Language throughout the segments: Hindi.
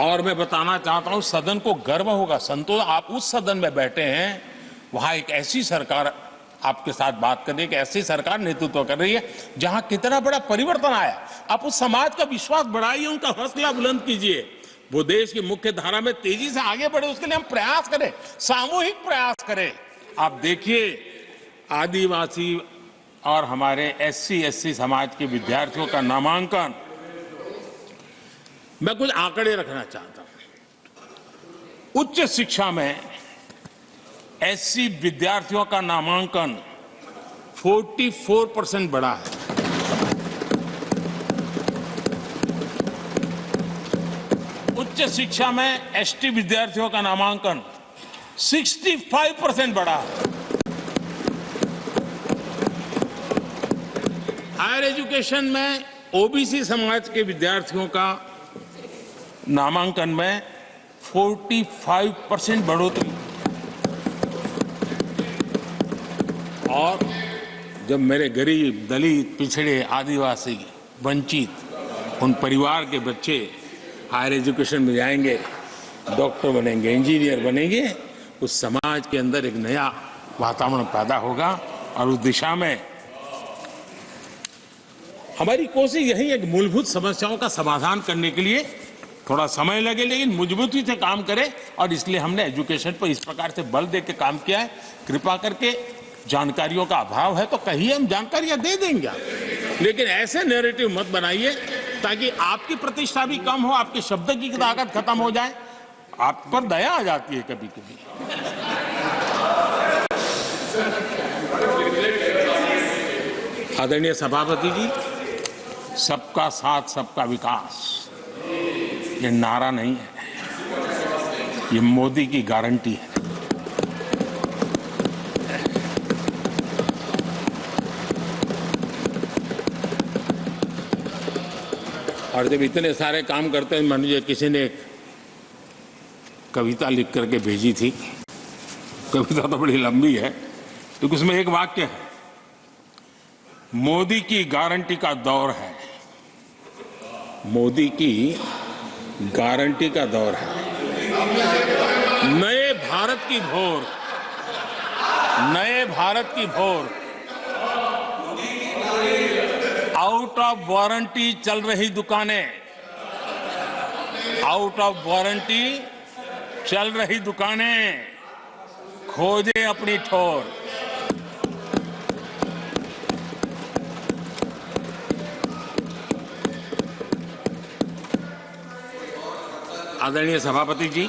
और मैं बताना चाहता हूं, सदन को गर्व होगा, संतोष, आप उस सदन में बैठे हैं, वहां एक ऐसी सरकार आपके साथ बात कर रही है, एक ऐसी सरकार नेतृत्व कर रही है जहां कितना बड़ा परिवर्तन आया। आप उस समाज का विश्वास बढ़ाइए, उनका हौसला बुलंद कीजिए, वो देश की मुख्य धारा में तेजी से आगे बढ़े, उसके लिए हम प्रयास करें, सामूहिक प्रयास करें। आप देखिए, आदिवासी और हमारे SC/ST समाज के विद्यार्थियों का नामांकन, मैं कुछ आंकड़े रखना चाहता हूं। उच्च शिक्षा में SC विद्यार्थियों का नामांकन 44% बढ़ा है। उच्च शिक्षा में ST विद्यार्थियों का नामांकन 65% बढ़ा है। हायर एजुकेशन में OBC समाज के विद्यार्थियों का नामांकन में 45% बढ़ोतरी। और जब मेरे गरीब, दलित, पिछड़े, आदिवासी, वंचित उन परिवार के बच्चे हायर एजुकेशन में जाएंगे, डॉक्टर बनेंगे, इंजीनियर बनेंगे, उस समाज के अंदर एक नया वातावरण पैदा होगा। और उस दिशा में हमारी कोशिश यही है कि मूलभूत समस्याओं का समाधान करने के लिए थोड़ा समय लगे, लेकिन मजबूती से काम करें। और इसलिए हमने एजुकेशन पर इस प्रकार से बल दे के काम किया है। कृपा करके, जानकारियों का अभाव है तो कहीं हम जानकारियां दे देंगे, लेकिन ऐसे नैरेटिव मत बनाइए ताकि आपकी प्रतिष्ठा भी कम हो, आपके शब्द की ताकत खत्म हो जाए। आप पर दया आ जाती है कभी कभी। आदरणीय सभापति जी, सबका साथ सबका विकास ये नारा नहीं है, ये मोदी की गारंटी है। और जब इतने सारे काम करते हैं, मुझे किसी ने एक कविता लिख करके भेजी थी। कविता तो बड़ी लंबी है, तो उसमें एक वाक्य है, मोदी की गारंटी का दौर है। मोदी की गारंटी का दौर है। नए भारत की भोर, नए भारत की भोर, आउट ऑफ वारंटी चल रही दुकानें, आउट ऑफ वारंटी चल रही दुकानें, खोजे अपनी ठोर। आदरणीय सभापति जी,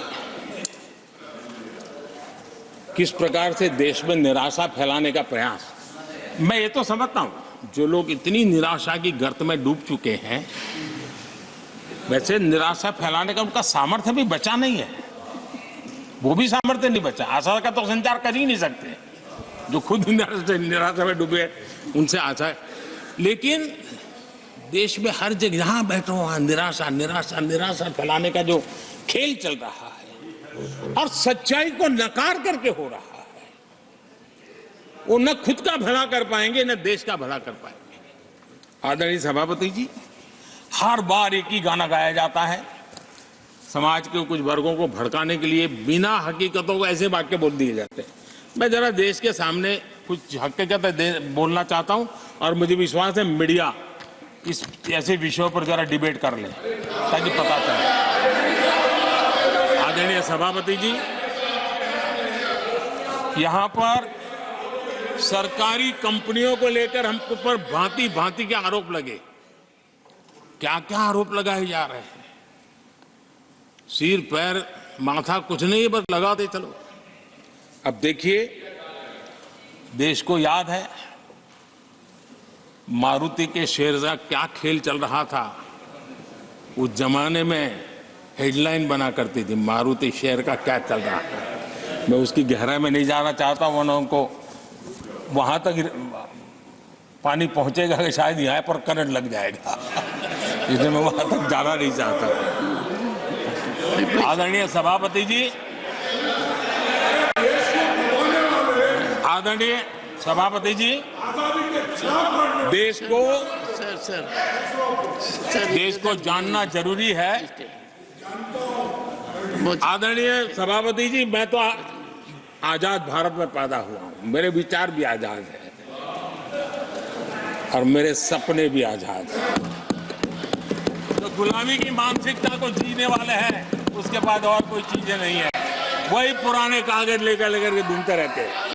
किस प्रकार से देश में निराशा फैलाने का प्रयास, मैं ये तो समझता हूं, जो लोग इतनी निराशा की गर्त में डूब चुके हैं, वैसे निराशा फैलाने का उनका सामर्थ्य भी बचा नहीं है, वो भी सामर्थ्य नहीं बचा। आशा का तो संचार कर ही नहीं सकते, जो खुद निराशा में डूबे उनसे आशा है। लेकिन देश में हर जगह जहां बैठो वहां निराशा निराशा निराशा फैलाने का जो खेल चल रहा है और सच्चाई को नकार करके हो रहा है, वो न खुद का भला कर पाएंगे न देश का भला कर पाएंगे। आदरणीय सभापति जी, हर बार एक ही गाना गाया जाता है, समाज के कुछ वर्गों को भड़काने के लिए बिना हकीकतों को ऐसे वाक्य बोल दिए जाते हैं। मैं जरा देश के सामने कुछ हकीकतें बोलना चाहता हूं और मुझे विश्वास है मीडिया इस ऐसे विषयों पर जरा डिबेट कर ले ताकि पता चले। आदरणीय सभापति जी, यहां पर सरकारी कंपनियों को लेकर हम पर भांति भांति के आरोप लगे। क्या क्या आरोप लगाए जा रहे हैं, सिर पैर माथा कुछ नहीं, बस लगाते चलो। अब देखिए, देश को याद है मारुति के शेयर का क्या खेल चल रहा था। उस जमाने में हेडलाइन बना करती थी, मारुति शेयर का क्या चल रहा है। मैं उसकी गहराई में नहीं जाना चाहता, वरना उनको वहां तक पानी पहुंचेगा कि शायद यहाँ पर करंट लग जाएगा, इसलिए मैं वहां तक जाना नहीं चाहता। आदरणीय सभापति जी, आदरणीय सभापति जी, देश को जानना जरूरी है आदरणीय सभापति जी, मैं तो आजाद भारत में पैदा हुआ हूं, मेरे विचार भी आजाद है और मेरे सपने भी आजाद हैं। तो गुलामी की मानसिकता को जीने वाले हैं, उसके बाद और कोई चीजें नहीं है, वही पुराने कागज लेकर के घूमते रहते हैं।